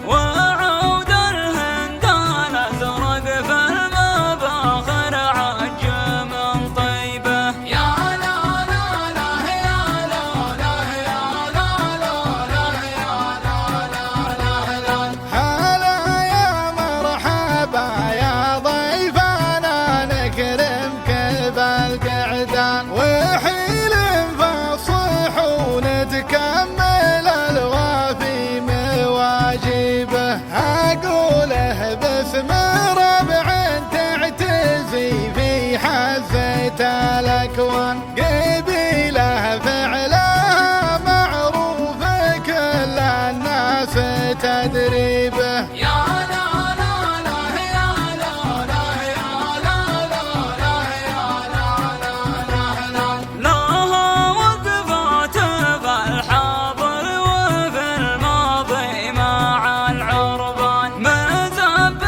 وعود الهندان ازرق في المباخر عج من طيبه. يا لا لا لا يا لا لا يا لا لا لا يا لا لا لا. هلا يا مرحبا يا ضيفنا نكرمك بالقعدان وحيل فالصحون تكمل الوافي مواجبه. أقوله باسم ربع تعتزي في حزة الأكوان قبيله فعلها معروف كل الناس تدري به. يا لا لا لا يا لا لا يا لا لا لا يا لا لا لا. لها وقفات في الحاضر وفي الماضي مع العربان مذهب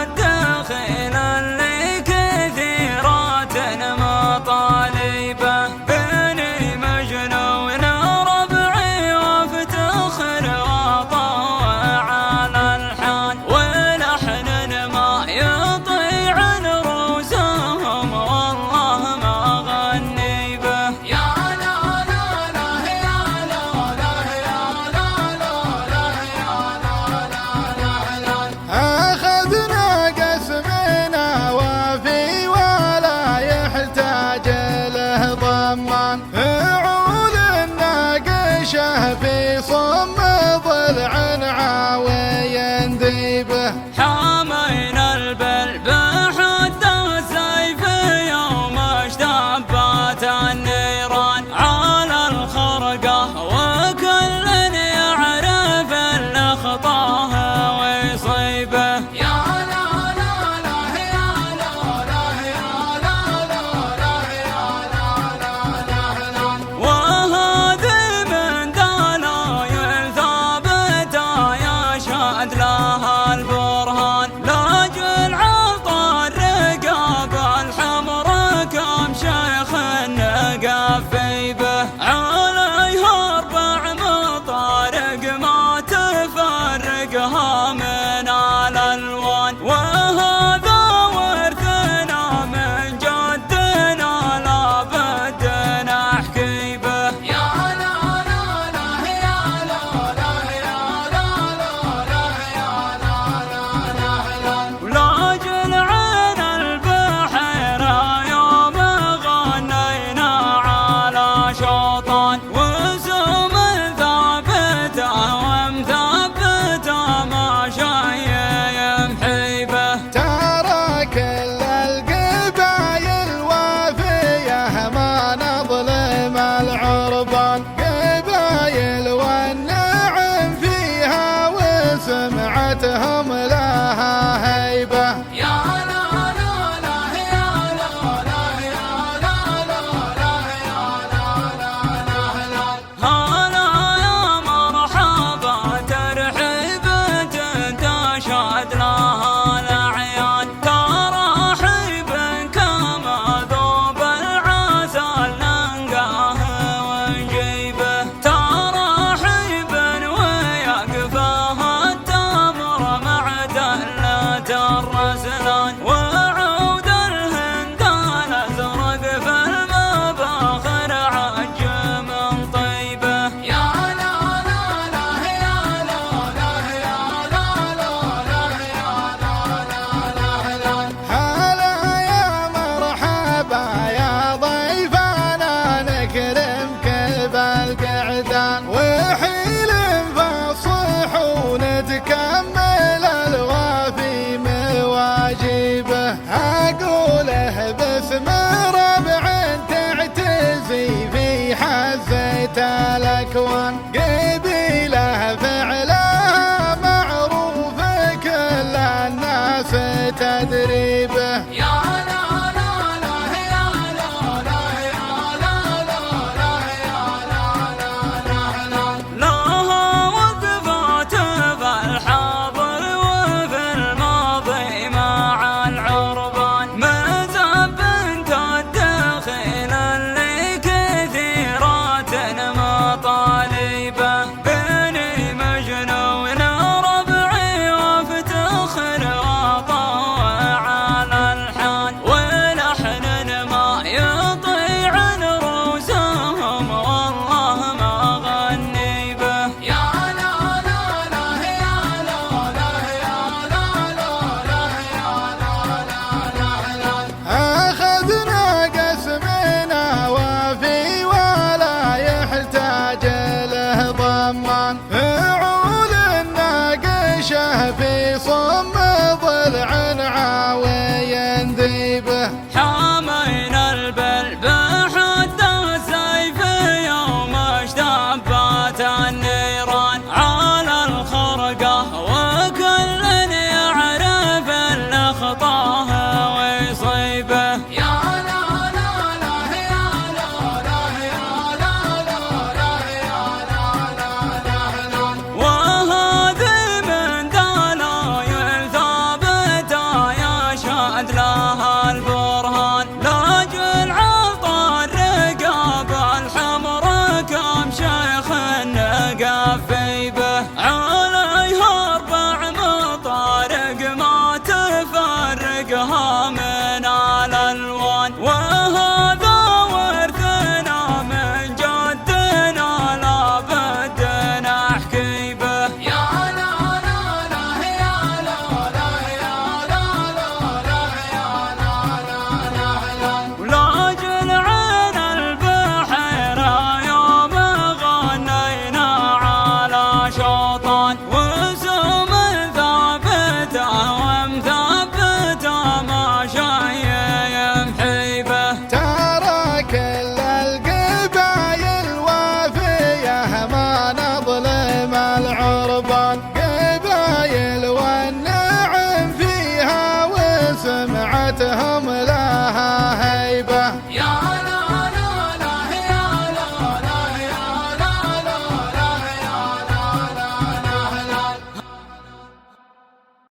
الدخيل اللي كثيرات مطالبه. بني مجنون ربعي وافتخر واطوع على الحان ولحن ما يطيع رؤوسهم والله ما غني به. يا لا لا لا يا لا لا يا لا لا لا يا لا لا لا. أخذنا قسمنا وفي ولا يحتاج له ضمان. عود الناقشه في صم ضلع عاوي ذيبه. حامينا البلب حد السيف يوم اشتبت النيران على الخرقة وكل يعرف اللي خطاه ويصيبه. يا لا لا لا يا لا لا يا لا لا لا يا لا لا لا. وهذه من دلايل ثابتة يشهد لها البرهان لاجل عطى الرقاب الحمر كم شيخ نقفي به. عليها 4 مطارق ما تفرقها من الالوان وهذا ورثنا من جدنا لا بد نحكي به. يا لا لا لا يا لا لا يا لا لا لا يا لا لا لا. ولاجل عين البحيرة يوم غنينا على شوطان وسم ثابته ومثبته ما جيتهم